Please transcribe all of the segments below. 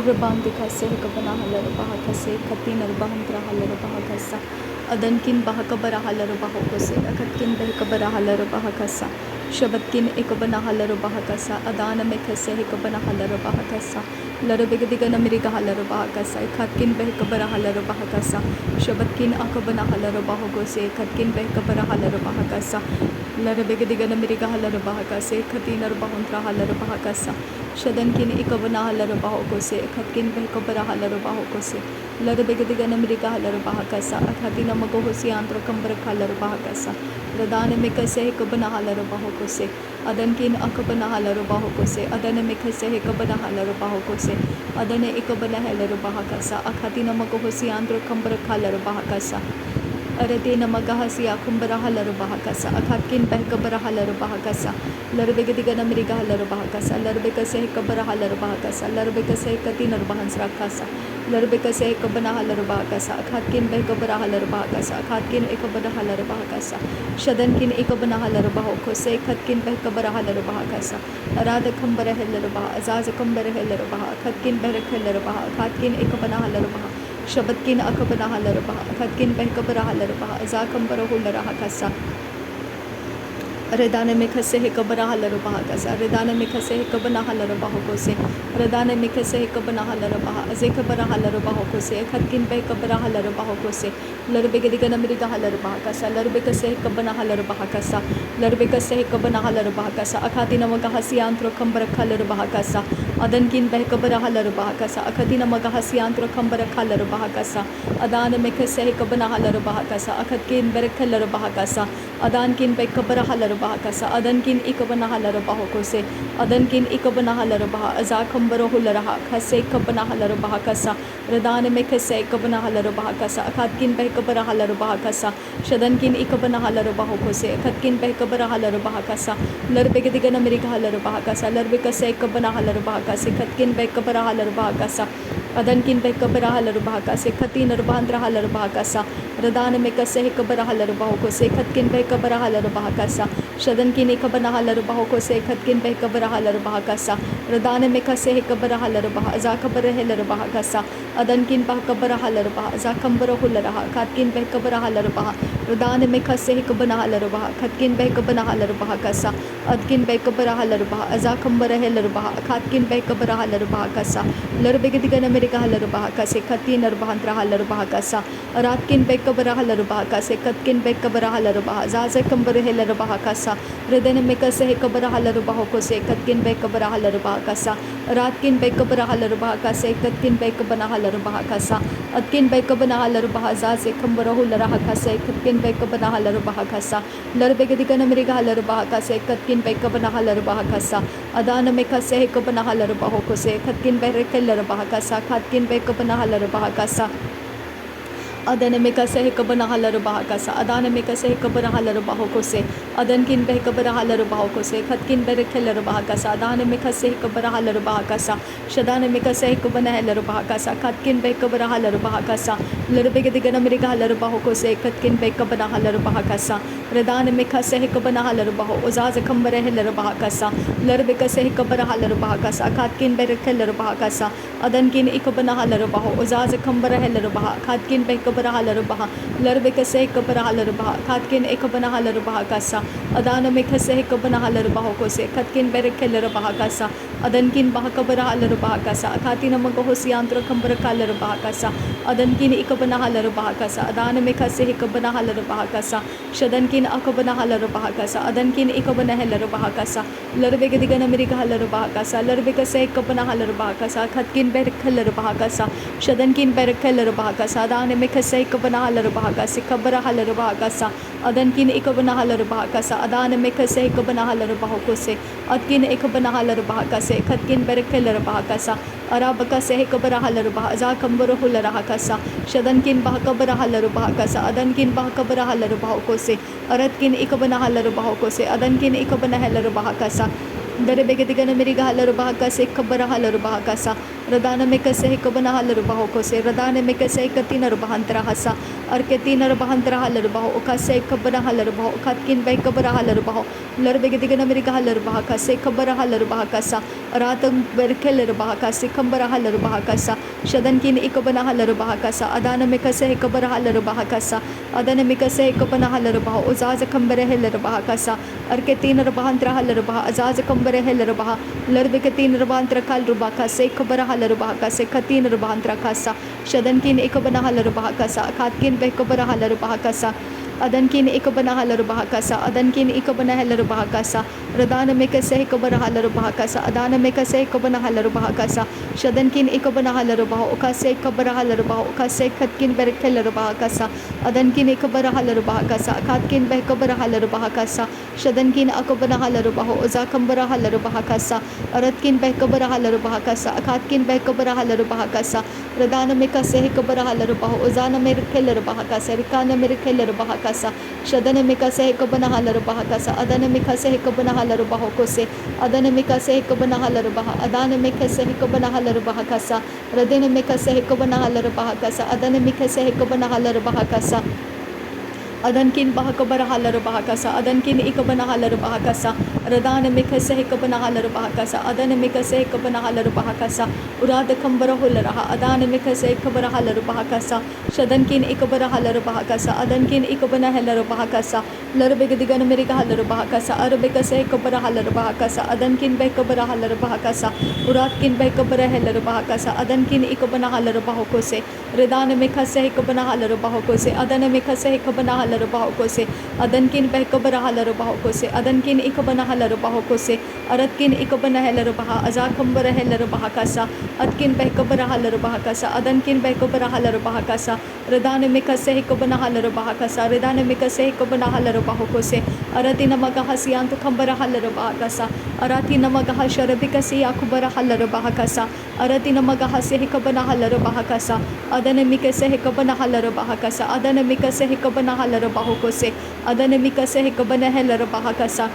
Rabandikase Hikabanahalarabahakase Katinarbahantrahalarabahakasa Adankin Bahakabarahalarabahokose Akatkin Behikabarahalarabahakasa Shabatkin Ikabanahalarabahakasa Adana Mekase Hikabanahalarabahakasa Larabigadiganamirigahalarabahakasa Katkin Behikabarahalarabahakasa Shabatkin Akabanahalarabahokose Katkin Behikabarahalarabahakasa Larabigadiganamirigahalarabahakase Katinarbahuntrahalarabahakasa Shadankin Ikabanahalarabahokose Katkin Behikabarahalarabahokose Larabigadiganamirigahalarabahakasa Akatina Magohosiantra Kambarakhalarabahakasa Radana Mikase Hikabanahalarabahokose Adankin Akabanahalarabahokose Adana Mikase Hikabanahalarabahokose Adana Ikabanahalarabahakasa Akatina Magohosiantra Kambarakhalarabahakasa Aradina Magahasiya Kumbarahalarabahakasa Akatkin Behikabarahalarabahakasa Larabigadiganamirigahalarabahakasa Larbikase Hikabarahalarabahakasa Larbikase Katinarbahansrakasa Larbikase Hikabanahalarabahakasa Akatkin Behikabarahalarabahakasa Akatkin Ikabanahalarabahakasa Shadankin Ikabanahalarabahokose Katkin Behikabarahalarabahakasa Arada Kumbarahalarabah Azaza Kumbarahalarabah Akatkin Behikabarahalarabah Akatkin Ikabanahalarabah Shabatkin Akabanahalarabah Akatkin Behikabarahalarabah Azakambarahularahakasa Redana Mikase Hikabanahalarabahakasa Redana Mikase Hikabanahalarabahokose Redana Mikase Hikabanahalarabah Azekabarahalarabahokose Akatkin Behikabarahalarabahokose Larbigadiganamirigahalarabahakasa Larbikase Hikabanahalarabahakasa Larbikase Hikabanahalarabahakasa Akatina Magahasiantro Kambarakhalarabahakasa Adankin Behikabarahalarabahakasa Akatina Magahasiantro Kambarakhalarabahakasa Adana Mikase Hikabanahalarabahakasa Akatkin Berekhalarabahakasa Adankin Behikabarahalarabahakasa Adankin Ikabanahalarabahokose Adankin Ikabanahalarabah Azakambarahularah Kase Ikabanahalarabahakasa Radana Mikase Ikabanahalarabahakasa Akatkin Behikabarahalarabahakasa Shadankin Ikabanahalarabahokose Akatkin Behikabarahalarabahakasa Larbigadiganamirigahalarabahakasa Larbikase Ikabanahalarabahakasa Katkin Behikabarahalarabahakasa Adankin Behikabarahalarabahakasa Katinarbahantrahalarabahakasa Radana Mikase Hikabarahalarabahokose Katkin Behikabarahalarabahakasa Shadankin Ikabanahalarabahokose Katkin Behikabarahalarabahakasa Radana Mikase Hikabarahalarabah Azakabarahalarabahakasa Adankin Bahakabarahalarabah Azakambarahularaha Katkin Behikabarahalarabah Radana Mikase Hikabanahalarabah Katkin Behikabanahalarabahakasa Adkin Behikabarahalarabah Azakambarahalarabah Katkin Behikabarahalarabahakasa Larbigadiganamirigahalarabahakase Katinarbahantrahalarabahakasa Aratkin Behikabarahalarabahakase Katkin Behikabarahalarabah Zazakambarahlarabahakasa Radana Mikase Hikabarahalarabahokose Katkin Behikabarahalarabahakasa Aratkin Behikabarahalarabahakase Katkin Behikabanahalarabahakasa Adkin Behikabanahalarabah Zazakambarahularahakas Katkin Behikabanahalarabahakasa Larbigadiganamirigahalarabahakase Katkin Behikabanahalarabahakasa Adana Mikase Hikabanahalarabahokose Katkin Behikabarahalarabahakasa Katkin Behikabanahalarabahakasa Adana Mikase Hikabanahalarabahakasa Adana Mikase Hikabanahalarabahokose Adankin Behikabarahalarabahokose Katkin Behikabarahalarabahakasa Adana Mikase Hikabarahalarabahakasa Shadana Mikase Hikabanahalarabahakasa Katkin Behikabarahalarabahakasa Larbigadiganamirigahalarabahokose Katkin Behikabanahalarabahakasa Radana Mikase Hikabanahalarabaho Uzazakambarahlarabahakasa Larbikase Hikabarahalarabahakasa Katkin Behikabarahalarabahakasa Adankin Ikabanahalarabaho Uzazakambarahlarabah Katkin Behikabarahalarabah Larbikase Hikabarahalarabah Katkin Ikabanahalarabahakasa Adana Mikase Hikabanahalarabahokose Katkin Behikabarahalarabahakasa Adankin Bahakabarahalarabahakasa Katina Magahosiantra Kambarakhalarabahakasa Adankin Ikabanahalarabahakasa Adana Mikase Hikabanahalarabahakasa Shadankin Akabanahalarabahakasa Adankin Ikabanahalarabahakasa Larbigadiganamirigahalarabahakasa Larbikase Hikabanahalarabahakasa Katkin Behikabarahalarabahakasa Shadankin Behikabarahalarabahakasa Adana Mikase Hikabanahalarabahakasa Kabarahalarabahakasa Adankin Ikabanahalarabahakasa Adana Mikase Hikabanahalarabahokose Adkin Ikabanahalarabahakasa Katkin Behikabarahalarabahakasa Arabakase Hikabarahalarabah Azakambarahularahakas Shadankin Bahakabarahalarabahakasa Adankin Bahakabarahalarabahokose Aratkin Ikabanahalarabahokose Adankin Ikabanahalarabahakasa Dare begedigana miriga halaru bahaka se kabara halaru bahaka sa radana me kase kabana halaru bahoko se radana me kase katina bahantara hasa arketina bahantara halaru baho kase kabara halaru baho katkin bai kabara halaru baho lar begedigana miriga halaru bahaka se kabara halaru bahaka sa ratam berkeler bahaka se kambara halaru bahaka sa shadan kin ikabana halaru bahaka sa adana me kase kabara halaru bahaka sa adana me kase kabana halaru baho uzaza kambare halaru bahaka sa arketina bahantara halaru baho azaza kambare halaru baho lar begetina bahantara kal rubaka se kabara halaru bahaka se katina bahantara kasa shadan kin ikabana halaru bahaka sa katkin bai kabara halaru bahaka sa adan kin ikabana halaru bahaka sa adan kin ikabana halaru bahaka sa radana me kase kabara halaru bahaka sa adana me kase kabana halaru bahaka sa shadan kin ikabana halaru baho kase kabara halaru baho kase katkin ber halaru bahaka sa adan kin ikabara halaru bahaka sa katkin bai kabara halaru bahaka sa shadan kin akabana halaru baho uza kambara halaru bahaka sa arat kin bai kabara halaru bahaka sa katkin bai kabara halaru bahaka sa radana me kase kabara halaru baho uzana me halaru bahaka sa rikana me halaru bahaka sa shadana me kase kabana halaru bahaka sa adana me kase kabana halaru baho kose adana me kase kabana halaru baha adana me kase kabana halaru bahaka sa radana me kase kabana halaru bahaka sa adana me kase kabana halaru bahaka sa adan kin bahakabara halaru bahaka sa adan kin ikabana halaru bahaka sa radana me kase kabana halaru bahaka sa adana me kase kabana halaru bahaka sa urada kambara hularaha adana me kase kabara halaru bahaka sa shadan kin ikabara halaru bahaka sa adan kin ikabana halaru bahaka sa larbe gedigana meriga halaru bahaka sa arbe kase kabara halaru bahaka sa adan kin bai kabara halaru bahaka sa urat kin bai kabara halaru bahaka sa adan kin ikabana halaru bahoko se radana me kase kabana halaru bahoko se adana me kase kabana halaru bahoko se adan kin bai kabara halaru bahoko se adan kin ikabana halaru bahoko se arat kin ikabana halaru baha aza kambara halaru bahaka sa atkin bai kabara halaru bahaka sa adan kin bai kabara halaru bahaka sa radana me kase kabana halaru bahaka sa radana me kase kabana halaru bahoko se aratina maga hasiyantu kambara halaru bahaka sa aratina maga hasharabi kase akubara halaru bahaka sa aratina maga hase kabana halaru bahaka sa adana me kase kabana halaru bahaka sa adana me kase kabana halaru bahoko se adana me kase kabana halaru bahaka sa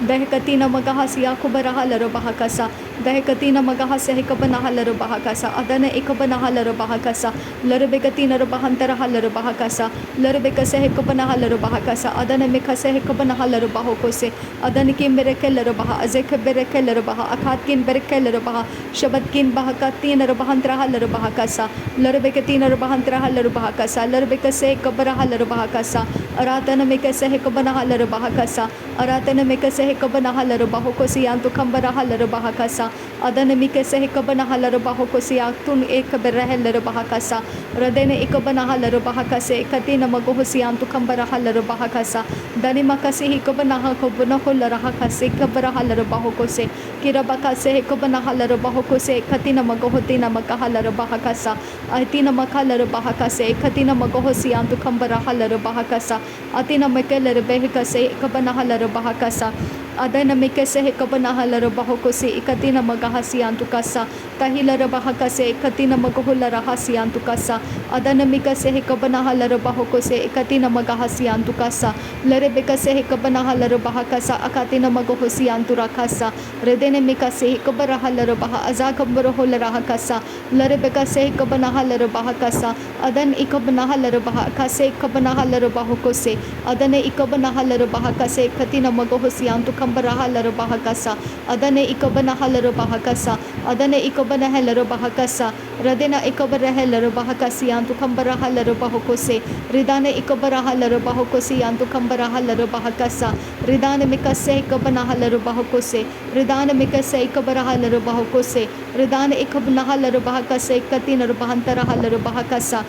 behkatina magahasiya kubara halaru bahaka sa behkatina magahase kabana halaru bahaka sa adana ikabana halaru bahaka sa larbegatina bahantara halaru bahaka sa larbekase kabana halaru bahaka sa adana mekase kabana halaru bahoko se adana ki merekellaru baha azek berekellaru baha akhatkin berekellaru baha shabatkin bahakatina bahantara halaru bahaka sa larbegatina bahantara halaru bahaka sa larbekase kabara halaru bahaka sa aratana mekase kabana halaru bahaka sa aratana mekase kabana halaru bahoko se yantu kambara halaru bahaka sa adana mikase kabana halaru bahoko se yatun ek berra halaru bahaka sa radene ikabana halaru bahaka se katina mago se yantu kambara halaru bahaka sa dani makase kabana hakobuna holara hakase kabara halaru bahoko se kirabaka se kabana halaru bahoko se katina mago hotina makahalaru bahaka sa atina makalaru bahaka se katina mago se yantu kambara halaru bahaka sa atina makalaru behika se kabana halaru bahaka sa adana mikase kabana halaru bahoko se ikatina magahasiyantu kasa tahilara bahaka se ikatina magahulara hasiyantu kasa adana mikase kabana halaru bahoko se ikatina magahasiyantu kasa larebeka se kabana halaru bahaka sa akatina magahosiyantu rakasa redene mikase kabara halaru baha azakambaro holara hakasa larebeka se kabana halaru bahaka sa adan ikabana halaru bahaka se kabana halaru bahoko se adane ikabana halaru bahaka se ikatina magahosiyantu kambara halaru bahaka sa adane ikabana halaru bahaka sa adane ikabana halaru bahaka sa radena ikabara halaru bahaka se yantu kambara halaru bahoko se ridane ikabara halaru bahoko se yantu kambara halaru bahaka sa ridane mikase ikabana halaru bahoko se ridane mikase ikabara halaru bahoko se ridane ikabana halaru bahaka se katina bahantara halaru bahaka sa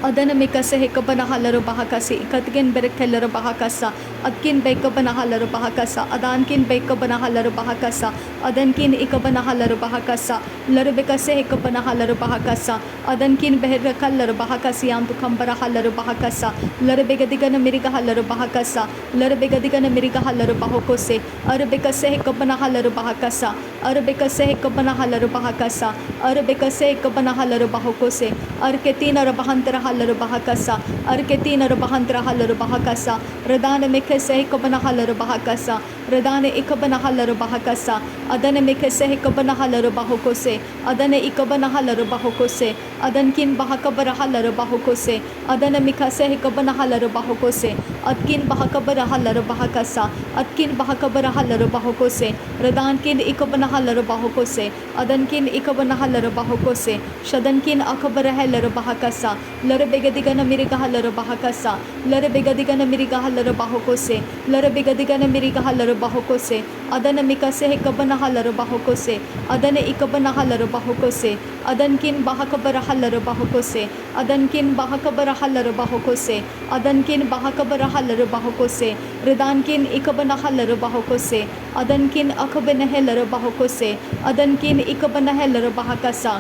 adana mikase kabana halaru bahaka se katgen berekellaru bahaka sa atkin bekabana halaru bahaka sa adankin bekabana halaru bahaka sa adankin ikabana halaru bahaka sa larbekase kabana halaru bahaka sa adankin berekellaru bahaka se yantu kambara halaru bahaka sa larbegadigana miriga halaru bahaka sa larbegadigana miriga halaru bahoko se arbekase kabana halaru bahaka sa arbekase kabana halaru bahaka sa arbekase kabana halaru bahoko se arketina bahantara halaru bahaka sa arketina bahantara halaru bahaka sa radana mekase kabana halaru bahaka sa redane ikabana halaro bahakasa adane mekese hekabana halaro bahokose adane ikabana halaro bahokose adankin bahakabara halaro bahokose adane mikase hekabana halaro bahokose adkin bahakabara halaro bahakasa adkin bahakabara halaro bahokose redankin ikabana halaro bahokose adankin ikabana halaro bahokose shadankin akabara halaro bahakasa lare begadigana miriga halaro bahakasa lare begadigana miriga halaro bahokose lare begadigana miriga halaro bahokose adana mikase hekabana halaro bahokose adane ikabana halaro bahokose adankin bahakabara halaro bahokose adankin bahakabara halaro bahokose adankin bahakabara halaro bahokose redankin ikabana halaro bahokose adankin akabana halaro bahokose adankin ikabana halaro bahakasa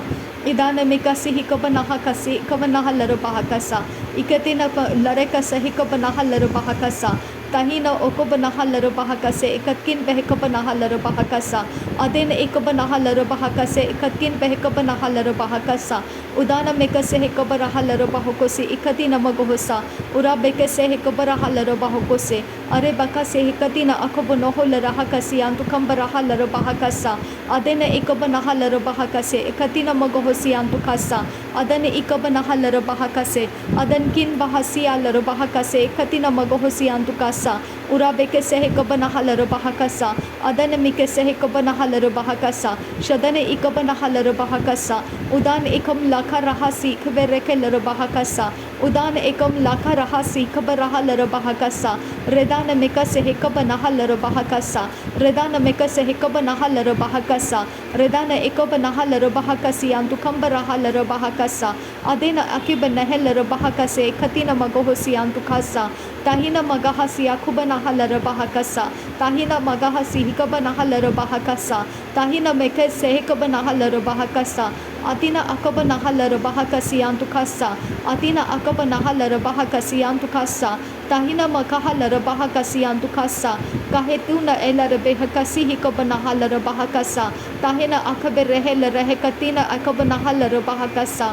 idana mikase hikabana hakase ikabana halaro bahakasa ikatina larekasa hikabana halaro bahakasa tahina okobana halaro bahakase ikatkin behekabana halaro bahakasa adene ikabana halaro bahakase ikatkin behekabana halaro bahakasa udana mekase hekabara halaro bahokose ikatina magohosa ura bekase hekabara halaro bahokose are bakase hikatina akobono holara hakasi antu kambara halaro bahakasa adene ikabana halaro bahakase ikatina magohosi antu kasa adane ikabana halaro bahakase adankin bahasi halaro bahakase ikatina magohosi antu kasa ura bekase hekabana halaro bahakasa adane mikase hekabana halaro bahakasa shadane ikabana halaro bahakasa udan ekam lakha rahasi khabereke laro bahakasa udan ekam lakha rahasi khabara halaro bahakasa redana mikase hekabana halaro bahakasa redana mikase hekabana halaro bahakasa redana ekabana halaro bahakasi antu kambara halaro bahakasa adena akibana halaro bahakase khatina magohosi antu khasa tahina magahasi akubana halaro bahakasa tahina magahasi hikabana halaro bahakasa tahina mekase hekabana halaro bahakasa atina akabana halaro bahakasi antu khasa atina akabana halaro bahakasi antu khasa tahina makahalaro bahakasi antu khasa kahetuna elare behakasi hikabana halaro bahakasa tahina akabe rehel rehekatina akabana halaro bahakasa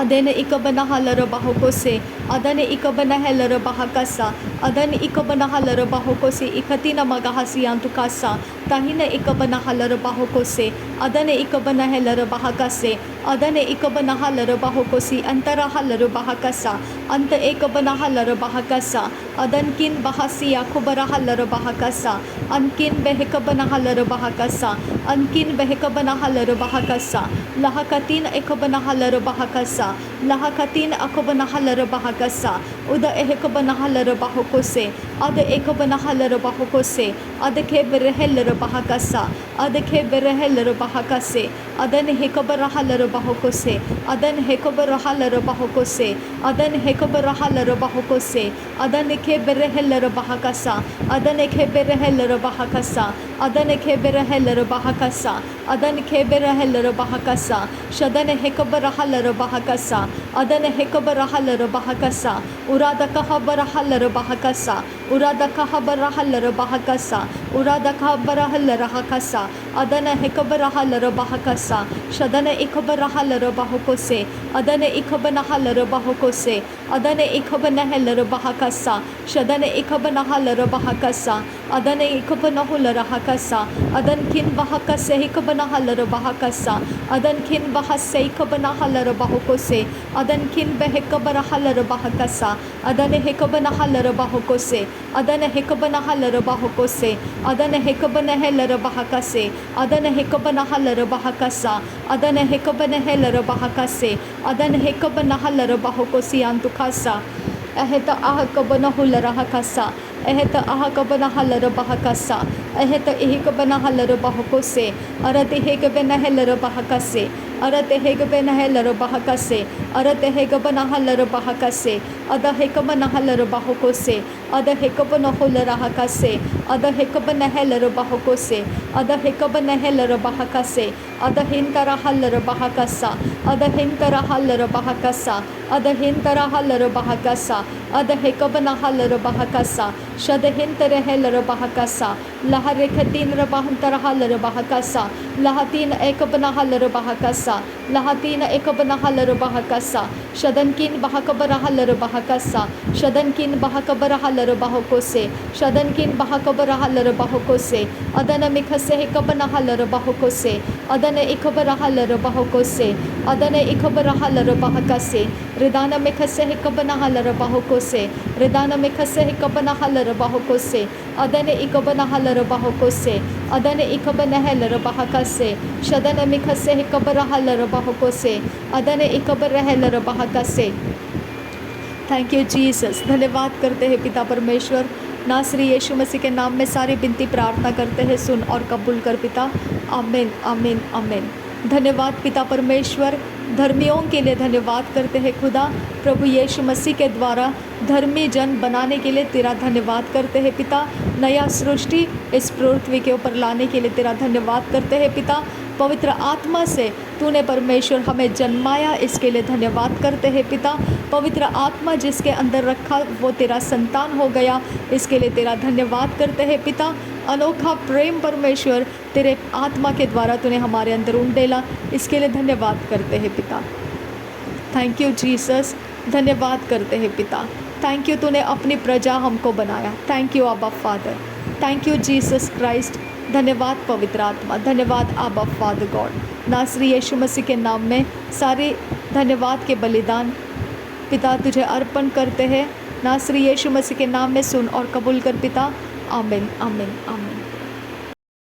adene ikabana halaro bahokose adane ikabana halaro bahakasa adane ikabana halaro bahokose ikatina magahasi antu kasa tahina ikabana halaro bahokose adane ikabana halaro bahakase adane ikabana halaro bahokose antara halaro bahakasa anta ikabana halaro bahakasa adankin bahasiya khubara halaro bahakasa ankin behekabana halaro bahakasa ankin behekabana halaro bahakasa lahakatin ikabana halaro bahakasa lahakatin akabana halaro bahakasa uda ehekabana halaro bahokose ada ekabana halaro bahokose ada kebere helaro bahakasa ada kebere helaro bahakase adan hekabara halaro bahokose adan hekabara halaro bahokose adan hekabara halaro bahokose adan kebere helaro bahakasa adan kebere helaro bahakasa adan kebere helaro bahakasa adan kebere helaro bahakasa shadan hekabara halaro bahakasa adan hekabara halaro bahakasa urada kahabara halaro bahakasa urada kahabara halaro bahakasa urada kahabara halaro bahakasa adana hekabara halaro bahakasa shadana ikabara halaro bahokose adana ikabana halaro bahokose adana ikabana halaro bahakasa shadana ikabana halaro bahakasa adana ikabana halaro bahakasa adan kin bahakase ikabana halaro bahakasa adan kin bahase ikabana halaro bahokose adan kin behekabara halaro bahakasa adana hekabana halaro bahokose adana hekabana halaro bahokose adana hekabana halaro bahakase adana hekabana halaro bahakasa adana hekabana halaro bahakase adana hekabana halaro bahokose antu khasa ehta ahakabana hulara hakasa ehta ahakabana halaro bahakasa ehta ehikabana halaro bahokose arate hekabana halaro bahakase arate hekabana halaro bahakase arate hekabana halaro bahakase ada hekabana halaro bahokose ada hekabana hulara hakase ada hekabana halaro bahokose ada hekabana halaro bahakase ada hintara halaro bahakasa ada hintara halaro bahakasa ada hintara halaro bahakasa ada hekabana halaro bahakasa shada hintara halaro bahakasa lahare khatin rabahantara halaro bahakasa lahatin ekabana halaro bahakasa lahatin ekabana halaro bahakasa kasa shadan kin bahakabara halaro bahakasa shadan kin bahakabara halaro bahokose shadan kin bahakabara halaro bahokose adana mikhase hekabana halaro bahokose adana ikabara halaro bahokose adana ikabara halaro bahakase ridana mikhase hekabana halaro bahokose ridana mikhase hekabana halaro bahokose adana ikabana halaro bahokose adana ikabana halaro bahakase shadana mikhase hekabara halaro bahokose adana ikabara halaro bahakase। Thank you Jesus. धन्यवाद करते हैं पिता परमेश्वर, नासरी यीशु मसीह के नाम में सारी विनती प्रार्थना करते हैं, सुन और कबूल कर पिता। आमीन आमीन आमीन। धन्यवाद पिता परमेश्वर, धर्मियों के लिए धन्यवाद करते हैं खुदा। प्रभु यीशु मसीह के द्वारा धर्मी जन बनाने के लिए तेरा धन्यवाद करते हैं पिता। नया सृष्टि इस पृथ्वी के ऊपर लाने के लिए तेरा धन्यवाद करते हैं पिता। पवित्र आत्मा से तूने परमेश्वर हमें जन्माया, इसके लिए धन्यवाद करते हैं पिता। पवित्र आत्मा जिसके अंदर रखा वो तेरा संतान हो गया, इसके लिए तेरा धन्यवाद करते हैं पिता। अनोखा प्रेम परमेश्वर तेरे आत्मा के द्वारा तूने हमारे अंदर उंडेला, इसके लिए धन्यवाद करते हैं पिता। Thank you Jesus. धन्यवाद करते हैं पिता। थैंक यू, तूने अपनी प्रजा हमको बनाया। थैंक यू आबा father. Thank you Jesus Christ. धन्यवाद पवित्र आत्मा। धन्यवाद आबा फादर गॉड। नासरी यीशु मसीह के नाम में सारे धन्यवाद के बलिदान पिता तुझे अर्पण करते हैं। नासरी यीशु मसीह के नाम में सुन और कबूल कर पिता। आमीन आमीन आमीन।